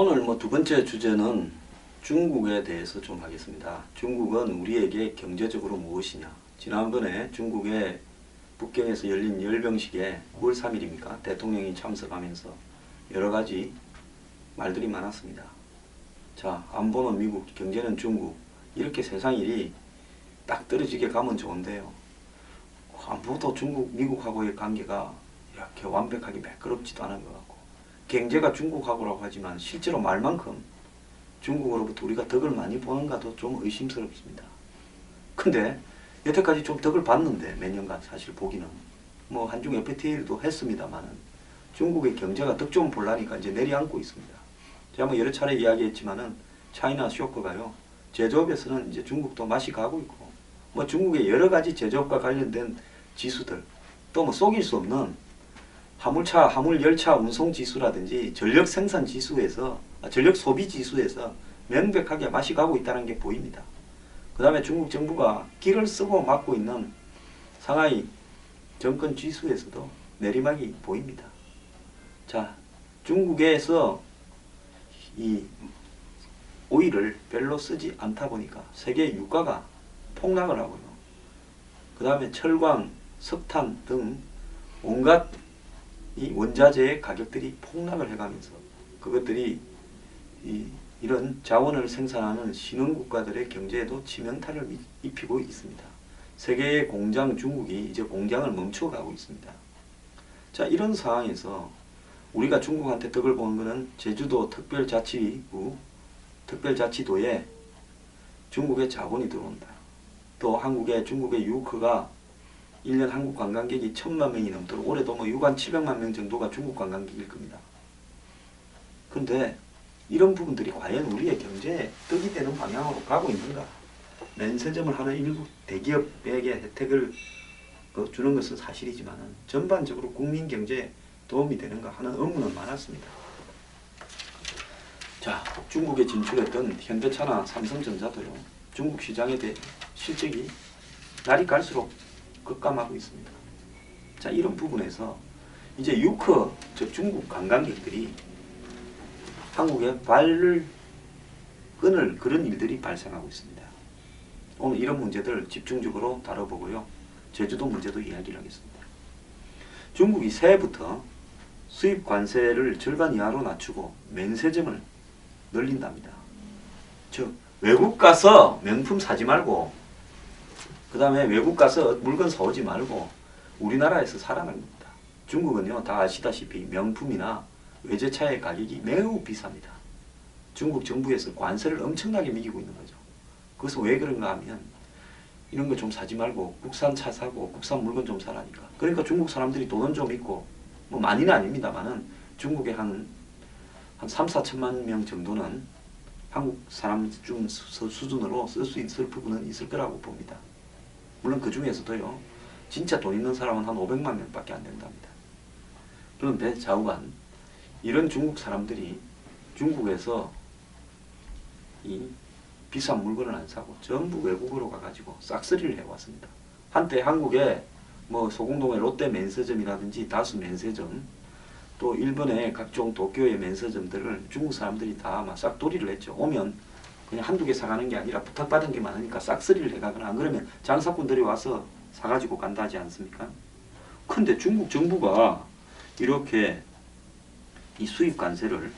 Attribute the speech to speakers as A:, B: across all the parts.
A: 오늘 두 번째 주제는 중국에 대해서 좀 하겠습니다. 중국은 우리에게 경제적으로 무엇이냐. 지난번에 중국의 북경에서 열린 열병식에 9월 3일입니까? 대통령이 참석하면서 여러 가지 말들이 많았습니다. 자, 안보는 미국, 경제는 중국. 이렇게 세상 일이 딱 떨어지게 가면 좋은데요. 안보도 중국, 미국하고의 관계가 이렇게 완벽하게 매끄럽지도 않은 것 같고, 경제가 중국하고라고 하지만 실제로 말만큼 중국으로부터 우리가 덕을 많이 보는가도 좀 의심스럽습니다. 근데 여태까지 좀 덕을 봤는데 몇 년간 사실 보기는 한중 FTA도 했습니다만은 중국의 경제가 덕 좀 볼라니까 이제 내려앉고 있습니다. 제가 여러 차례 이야기했지만은 차이나 쇼크가요, 제조업에서는 이제 중국도 맛이 가고 있고, 중국의 여러 가지 제조업과 관련된 지수들, 또 속일 수 없는 화물차, 화물열차 운송 지수라든지 전력 생산 지수에서, 전력 소비 지수에서 명백하게 맛이 가고 있다는 게 보입니다. 그 다음에 중국 정부가 끼를 쓰고 막고 있는 상하이 정권 지수에서도 내리막이 보입니다. 자, 중국에서 이 오일을 별로 쓰지 않다 보니까 세계 유가가 폭락을 하고요. 그 다음에 철광, 석탄 등 온갖 이 원자재의 가격들이 폭락을 해가면서 그것들이 이런 자원을 생산하는 신흥국가들의 경제에도 치명타를 입히고 있습니다. 세계의 공장 중국이 이제 공장을 멈춰가고 있습니다. 자, 이런 상황에서 우리가 중국한테 덕을 보는 것은 제주도 특별자치도에 중국의 자본이 들어온다. 또 중국의 유커가 1년 한국 관광객이 1000만 명이 넘도록 올해도 유관 700만 명 정도가 중국 관광객일 겁니다. 그런데 이런 부분들이 과연 우리의 경제에 덕이 되는 방향으로 가고 있는가? 면세점을 하는 일부 대기업에게 혜택을 주는 것은 사실이지만 전반적으로 국민 경제에 도움이 되는가 하는 의문은 많았습니다. 자, 중국에 진출했던 현대차나 삼성전자도요, 중국 시장에 대해 실적이 날이 갈수록 급감하고 있습니다. 자, 이런 부분에서 이제 유커, 즉 중국 관광객들이 한국에 발을 끊을 그런 일들이 발생하고 있습니다. 오늘 이런 문제들 집중적으로 다뤄보고요. 제주도 문제도 이야기를 하겠습니다. 중국이 새해부터 수입 관세를 절반 이하로 낮추고 면세점을 늘린답니다. 즉 외국 가서 명품 사지 말고, 그 다음에 외국 가서 물건 사오지 말고 우리나라에서 사라는 겁니다. 중국은요, 다 아시다시피 명품이나 외제차의 가격이 매우 비쌉니다. 중국 정부에서 관세를 엄청나게 매기고 있는 거죠. 그래서 왜 그런가 하면 이런 거 좀 사지 말고 국산 차 사고 국산 물건 좀 사라니까. 그러니까 중국 사람들이 돈은 좀 있고, 많이는 아닙니다만은 중국에 한 3, 4천만 명 정도는 한국 사람 수준으로 쓸 수 있을 부분은 있을 거라고 봅니다. 물론 그 중에서도요, 진짜 돈 있는 사람은 한 500만 명밖에 안 된답니다. 그런데 좌우간 이런 중국 사람들이 중국에서 이 비싼 물건을 안 사고 전부 외국으로 가가지고 싹쓸이를 해왔습니다. 한때 한국에 소공동의 롯데 면세점이라든지 다수 면세점, 또 일본의 각종 도쿄의 면세점들을 중국 사람들이 다 싹돌이를 했죠. 오면 그냥 한두 개 사가는 게 아니라 부탁받은 게 많으니까 싹쓸이를 해가거나, 안 그러면 장사꾼들이 와서 사가지고 간다 하지 않습니까? 근데 중국 정부가 이렇게 이 수입 관세를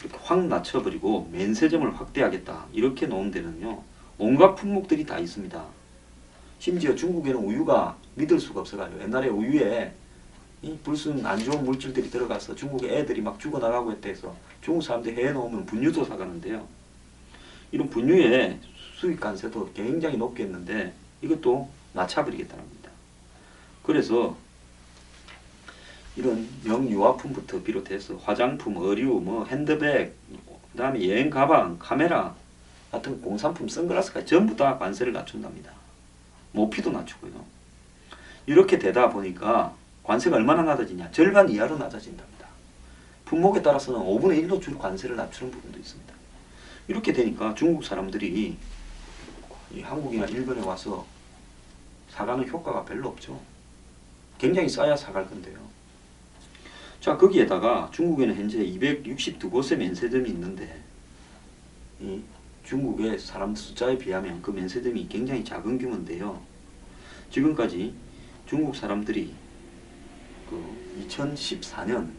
A: 이렇게 확 낮춰버리고 면세점을 확대하겠다 이렇게 놓은 데는요, 온갖 품목들이 다 있습니다. 심지어 중국에는 우유가 믿을 수가 없어가지고 옛날에 우유에 이 불순 안 좋은 물질들이 들어가서 중국의 애들이 막 죽어나가고 했다 해서 중국 사람들이 해외 놓으면 분유도 사가는데요. 이런 분유의 수입 관세도 굉장히 높겠는데 이것도 낮춰버리겠다는 겁니다. 그래서 이런 명유아품부터 비롯해서 화장품, 의류, 핸드백, 그 다음에 여행 가방, 카메라 같은 공산품, 선글라스까지 전부 다 관세를 낮춘답니다. 모피도 낮추고요. 이렇게 되다 보니까 관세가 얼마나 낮아지냐? 절반 이하로 낮아진답니다. 품목에 따라서는 5분의 1도 줄 관세를 낮추는 부분도 있습니다. 이렇게 되니까 중국 사람들이 한국이나 일본에 와서 사가는 효과가 별로 없죠. 굉장히 싸야 사갈 건데요. 자, 거기에다가 중국에는 현재 262곳의 면세점이 있는데 이 중국의 사람 숫자에 비하면 그 면세점이 굉장히 작은 규모인데요. 지금까지 중국 사람들이 그 2014년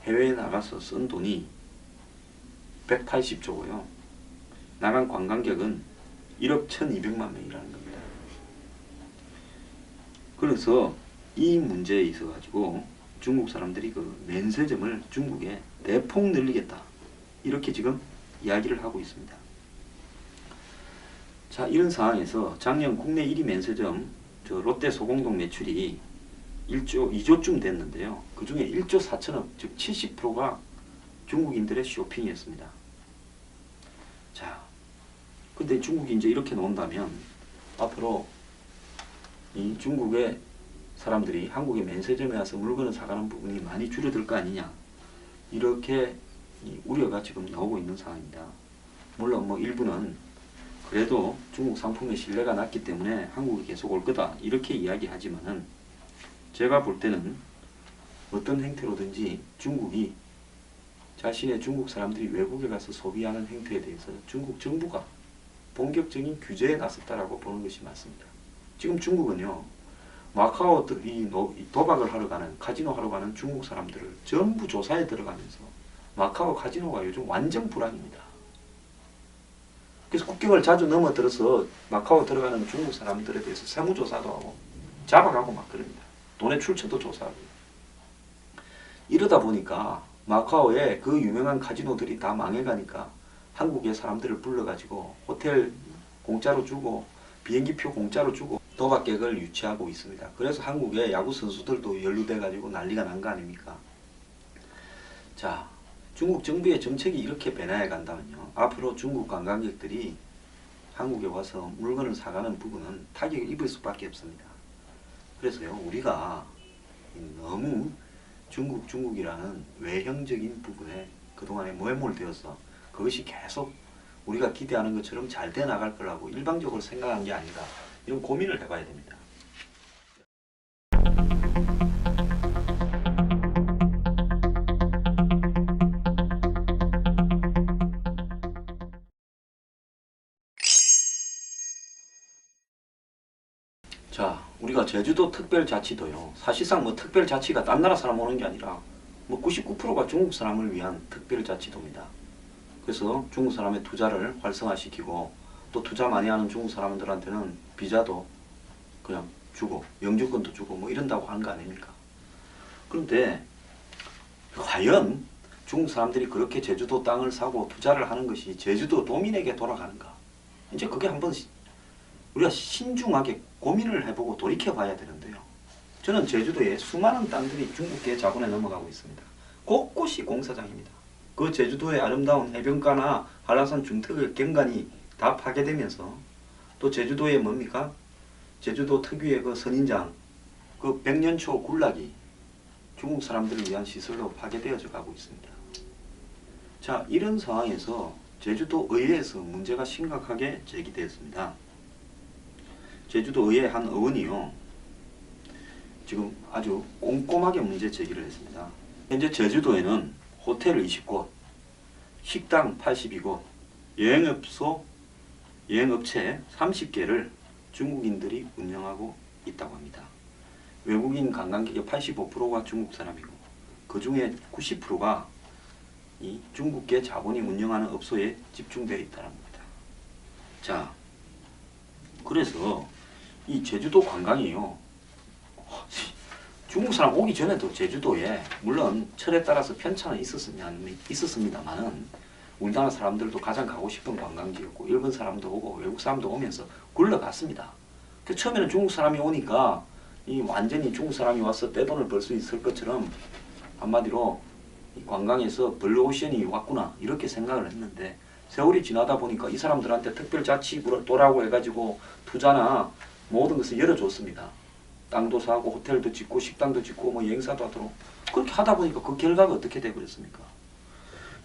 A: 해외에 나가서 쓴 돈이 180조고요. 나간 관광객은 1억 1200만 명이라는 겁니다. 그래서 이 문제에 있어 가지고 중국 사람들이 그 면세점을 중국에 대폭 늘리겠다, 이렇게 지금 이야기를 하고 있습니다. 자, 이런 상황에서 작년 국내 1위 면세점 롯데 소공동 매출이 2조쯤 됐는데요. 그 중에 1조 4천억, 즉 70%가 중국인들의 쇼핑이었습니다. 자, 근데 중국이 이제 이렇게 나온다면 앞으로 이 중국의 사람들이 한국의 면세점에 와서 물건을 사가는 부분이 많이 줄어들 거 아니냐, 이렇게 우려가 지금 나오고 있는 상황입니다. 물론 뭐 일부는 그래도 중국 상품의 신뢰가 낮기 때문에 한국이 계속 올 거다, 이렇게 이야기하지만은 제가 볼 때는 어떤 행태로든지 중국이 자신의 중국 사람들이 외국에 가서 소비하는 행태에 대해서 중국 정부가 본격적인 규제에 나섰다라고 보는 것이 맞습니다. 지금 중국은요, 마카오들이 도박을 하러 가는, 카지노 하러 가는 중국 사람들을 전부 조사에 들어가면서 마카오 카지노가 요즘 완전 불황입니다. 그래서 국경을 자주 넘어들어서 마카오 들어가는 중국 사람들에 대해서 세무조사도 하고 잡아가고 막 그럽니다. 돈의 출처도 조사하고. 이러다 보니까 마카오에 그 유명한 카지노들이 다 망해가니까 한국의 사람들을 불러가지고 호텔 공짜로 주고 비행기표 공짜로 주고 도박객을 유치하고 있습니다. 그래서 한국의 야구 선수들도 연루돼가지고 난리가 난 거 아닙니까? 자, 중국 정부의 정책이 이렇게 변화해 간다면요, 앞으로 중국 관광객들이 한국에 와서 물건을 사가는 부분은 타격을 입을 수밖에 없습니다. 그래서요, 우리가 너무 중국이라는 외형적인 부분에 그동안에 매몰되어서 그것이 계속 우리가 기대하는 것처럼 잘 돼 나갈 거라고 일방적으로 생각한 게 아닌가, 이런 고민을 해봐야 됩니다. 자, 우리가 제주도 특별자치도요, 사실상 뭐 특별자치가 딴 나라 사람 오는 게 아니라 뭐 99%가 중국 사람을 위한 특별자치도입니다. 그래서 중국 사람의 투자를 활성화시키고 또 투자 많이 하는 중국 사람들한테는 비자도 그냥 주고 영주권도 주고 뭐 이런다고 하는 거 아닙니까? 그런데 과연 중국 사람들이 그렇게 제주도 땅을 사고 투자를 하는 것이 제주도 도민에게 돌아가는가? 이제 그게 한번 우리가 신중하게 고민을 해보고 돌이켜 봐야 되는데요. 저는 제주도에 수많은 땅들이 중국계 자본에 넘어가고 있습니다. 곳곳이 공사장입니다. 그 제주도의 아름다운 해변가나 한라산 중턱의 경관이 다 파괴되면서 또 제주도의 뭡니까? 제주도 특유의 그 선인장, 그 백년초 군락이 중국 사람들을 위한 시설로 파괴되어져 가고 있습니다. 자, 이런 상황에서 제주도 의회에서 문제가 심각하게 제기되었습니다. 제주도 의회 한 의원이요, 지금 아주 꼼꼼하게 문제 제기를 했습니다. 현재 제주도에는 호텔 20곳, 식당 82곳, 여행업체 30개를 중국인들이 운영하고 있다고 합니다. 외국인 관광객의 85%가 중국 사람이고 그 중에 90%가 이 중국계 자본이 운영하는 업소에 집중되어 있다는 겁니다. 자, 그래서 이 제주도 관광이요, 중국 사람 오기 전에도 제주도에 물론 철에 따라서 편차는 있었습니다만은 우리나라 사람들도 가장 가고 싶은 관광지였고 일본 사람도 오고 외국 사람도 오면서 굴러갔습니다. 그 처음에는 중국 사람이 오니까 이 완전히 중국 사람이 와서 떼돈을 벌 수 있을 것처럼 한마디로 이 관광에서 블루오션이 왔구나 이렇게 생각을 했는데 세월이 지나다 보니까 이 사람들한테 특별자치도라고 해가지고 투자나 모든 것을 열어줬습니다. 땅도 사고 호텔도 짓고 식당도 짓고 뭐 여행사도 하도록 그렇게 하다 보니까 그 결과가 어떻게 되버렸습니까?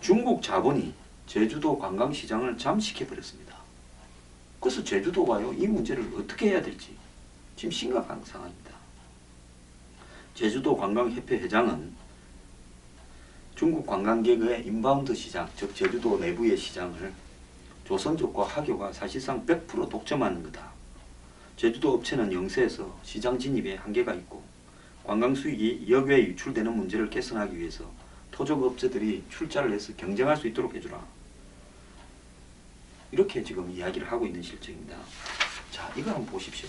A: 중국 자본이 제주도 관광시장을 잠식해버렸습니다. 그래서 제주도가요, 이 문제를 어떻게 해야 될지 지금 심각한 상황입니다. 제주도 관광협회 회장은 중국 관광객의 인바운드 시장, 즉 제주도 내부의 시장을 조선족과 하교가 사실상 100% 독점하는 거다. 제주도 업체는 영세에서 시장 진입에 한계가 있고 관광 수익이 역외 유출되는 문제를 개선하기 위해서 토족 업체들이 출자를 해서 경쟁할 수 있도록 해주라. 이렇게 지금 이야기를 하고 있는 실정입니다. 자, 이거 한번 보십시오.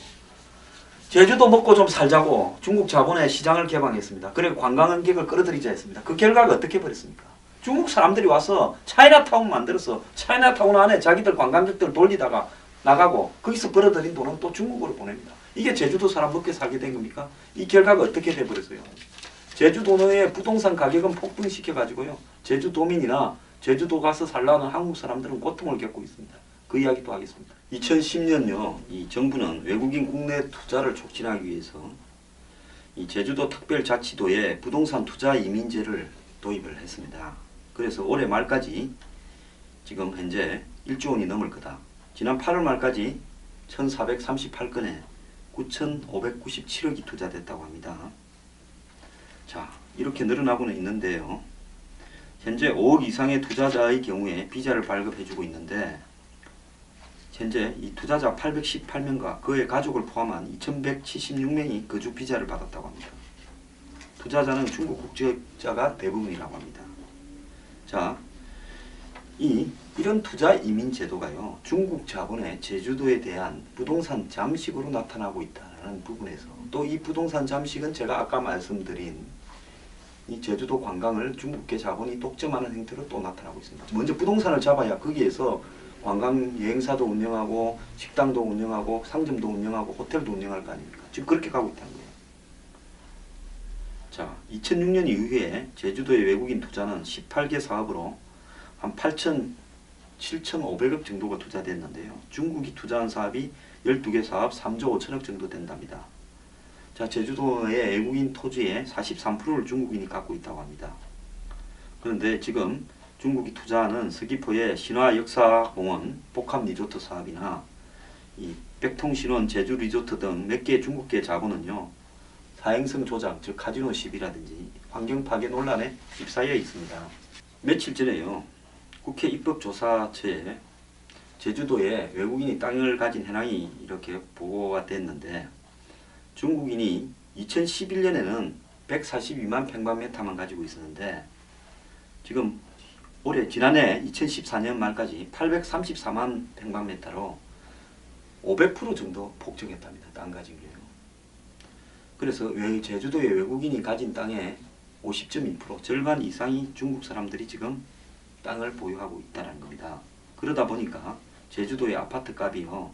A: 제주도 먹고 좀 살자고 중국 자본의 시장을 개방했습니다. 그리고 관광객을 끌어들이자 했습니다. 그 결과가 어떻게 벌였습니까? 중국 사람들이 와서 차이나타운 만들어서 차이나타운 안에 자기들 관광객들 돌리다가 나가고 거기서 벌어들인 돈은 또 중국으로 보냅니다. 이게 제주도 사람 먹게 살게 된 겁니까? 이 결과가 어떻게 돼버렸어요? 제주도의 부동산 가격은 폭등시켜가지고요. 제주도민이나 제주도 가서 살라는 한국 사람들은 고통을 겪고 있습니다. 그 이야기도 하겠습니다. 2010년요, 이 정부는 외국인 국내 투자를 촉진하기 위해서 이 제주도 특별자치도에 부동산 투자 이민제를 도입을 했습니다. 그래서 올해 말까지 지금 현재 1조 원이 넘을 거다. 지난 8월 말까지 1438건에 9597억이 투자됐다고 합니다. 자, 이렇게 늘어나고는 있는데요. 현재 5억 이상의 투자자의 경우에 비자를 발급해주고 있는데 현재 이 투자자 818명과 그의 가족을 포함한 2176명이 거주 비자를 받았다고 합니다. 투자자는 중국 국적자가 대부분이라고 합니다. 자, 이런 투자 이민 제도가요, 중국 자본의 제주도에 대한 부동산 잠식으로 나타나고 있다는 부분에서 또 이 부동산 잠식은 제가 아까 말씀드린 이 제주도 관광을 중국계 자본이 독점하는 형태로 또 나타나고 있습니다. 먼저 부동산을 잡아야 거기에서 관광 여행사도 운영하고 식당도 운영하고 상점도 운영하고 호텔도 운영할 거 아닙니까? 지금 그렇게 가고 있다는 거예요. 자, 2006년 이후에 제주도의 외국인 투자는 18개 사업으로 한 7,500억 정도가 투자됐는데요. 중국이 투자한 사업이 12개 사업 3조 5천억 정도 된답니다. 자, 제주도의 외국인 토지의 43%를 중국인이 갖고 있다고 합니다. 그런데 지금 중국이 투자하는 서귀포의 신화역사공원 복합 리조트 사업이나 이 백통신원 제주 리조트 등 몇 개의 중국계 자본은요, 사행성 조작, 즉 카지노 시비라든지 환경 파괴 논란에 휩싸여 있습니다. 며칠 전에요, 국회 입법조사처에 제주도에 외국인이 땅을 가진 현황이 이렇게 보고가 됐는데 중국인이 2011년에는 142만 평방미터만 가지고 있었는데 지금 지난해 2014년 말까지 834만 평방미터로 500% 정도 폭증했답니다. 땅 가진 게요. 그래서 제주도의 외국인이 가진 땅의 50.2% 절반 이상이 중국 사람들이 지금 땅을 보유하고 있다는 겁니다. 그러다 보니까 제주도의 아파트 값이요,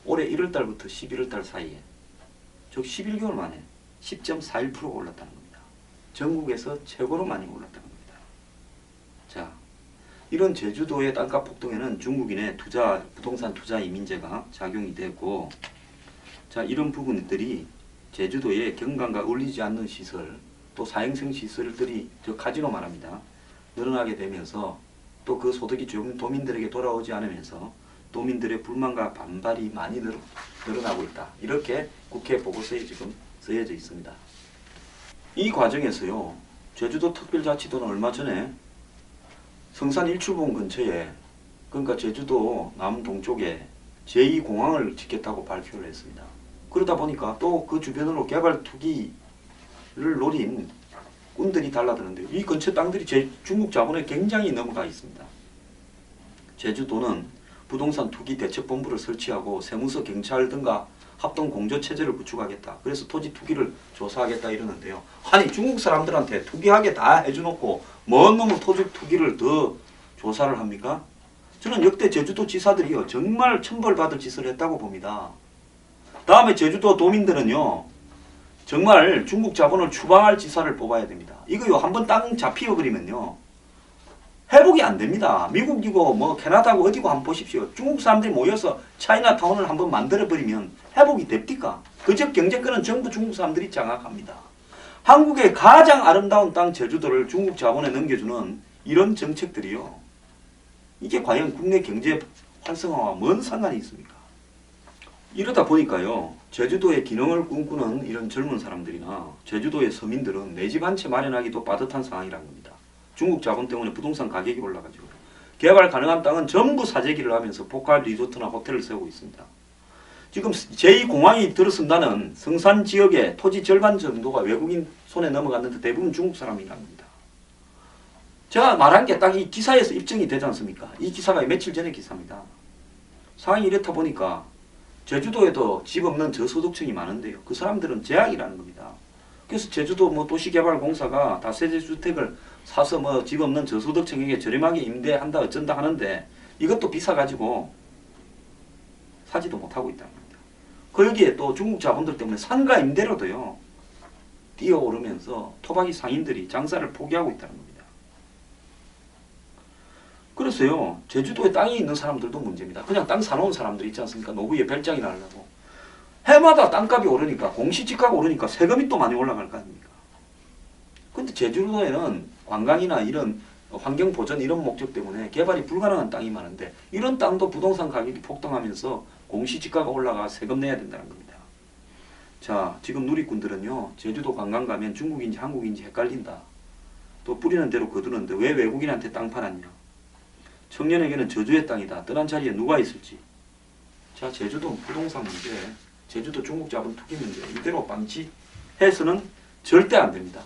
A: 올해 1월달부터 11월달 사이에 즉 11개월 만에 10.41%가 올랐다는 겁니다. 전국에서 최고로 많이 올랐다는 겁니다. 자, 이런 제주도의 땅값 폭등에는 중국인의 부동산 투자 이민제가 작용이 되고, 자, 이런 부분들이 제주도의 경관과 어울리지 않는 시설, 또 사행성 시설들이 카지노 말합니다. 늘어나게 되면서 또 그 소득이 도민들에게 돌아오지 않으면서 도민들의 불만과 반발이 많이 늘어나고 있다. 이렇게 국회 보고서에 지금 쓰여져 있습니다. 이 과정에서요, 제주도 특별자치도는 얼마 전에 성산 일출봉 근처에, 그러니까 제주도 남동쪽에 제2공항을 짓겠다고 발표를 했습니다. 그러다 보니까 또 그 주변으로 개발 투기를 노린 꾼들이 달라드는데요. 이 근처 땅들이 중국 자본에 굉장히 넘어가 있습니다. 제주도는 부동산 투기 대책본부를 설치하고 세무서 경찰 등과 합동 공조체제를 구축하겠다. 그래서 토지 투기를 조사하겠다 이러는데요. 아니, 중국 사람들한테 투기하게 다 해줘놓고 뭔 놈의 토지 투기를 더 조사를 합니까? 저는 역대 제주도 지사들이요, 정말 천벌받을 짓을 했다고 봅니다. 다음에 제주도 도민들은요, 정말 중국 자본을 추방할 지사를 뽑아야 됩니다. 이거요, 한번 땅 잡히어버리면요, 회복이 안 됩니다. 미국이고 뭐 캐나다고 어디고 한번 보십시오. 중국 사람들이 모여서 차이나타운을 한번 만들어버리면 회복이 됩니까? 그저 경제권은 전부 중국 사람들이 장악합니다. 한국의 가장 아름다운 땅 제주도를 중국 자본에 넘겨주는 이런 정책들이요, 이게 과연 국내 경제 활성화와 뭔 상관이 있습니까? 이러다 보니까요, 제주도의 기능을 꿈꾸는 이런 젊은 사람들이나 제주도의 서민들은 내 집 한 채 마련하기도 빠듯한 상황이라는 겁니다. 중국 자본 때문에 부동산 가격이 올라가지고 개발 가능한 땅은 전부 사재기를 하면서 복합 리조트나 호텔을 세우고 있습니다. 지금 제2공항이 들어선다는 성산 지역의 토지 절반 정도가 외국인 손에 넘어갔는데 대부분 중국 사람이라는 겁니다. 제가 말한 게 딱 이 기사에서 입증이 되지 않습니까? 이 기사가 며칠 전의 기사입니다. 상황이 이렇다 보니까 제주도에도 집 없는 저소득층이 많은데요. 그 사람들은 재앙이라는 겁니다. 그래서 제주도 뭐 도시개발공사가 다세대주택을 사서 뭐 집 없는 저소득층에게 저렴하게 임대한다 어쩐다 하는데 이것도 비싸가지고 사지도 못하고 있다는 겁니다. 그 여기에 또 중국 자본들 때문에 상가 임대료도요 뛰어오르면서 토박이 상인들이 장사를 포기하고 있다는 겁니다. 그래서요 제주도에 땅이 있는 사람들도 문제입니다. 그냥 땅 사놓은 사람들 있지 않습니까? 노후에 별장이나 하려고 해마다 땅값이 오르니까 공시지가가 오르니까 세금이 또 많이 올라갈 거 아닙니까? 근데 제주도에는 관광이나 이런 환경보전 이런 목적 때문에 개발이 불가능한 땅이 많은데 이런 땅도 부동산 가격이 폭등하면서 공시지가가 올라가 세금 내야 된다는 겁니다. 자, 지금 누리꾼들은요 제주도 관광 가면 중국인지 한국인지 헷갈린다. 또 뿌리는 대로 거두는데 왜 외국인한테 땅 팔았냐. 청년에게는 저주의 땅이다. 떠난 자리에 누가 있을지. 자, 제주도 부동산 문제, 제주도 중국 자본 투기 문제 이대로 방치해서는 절대 안 됩니다.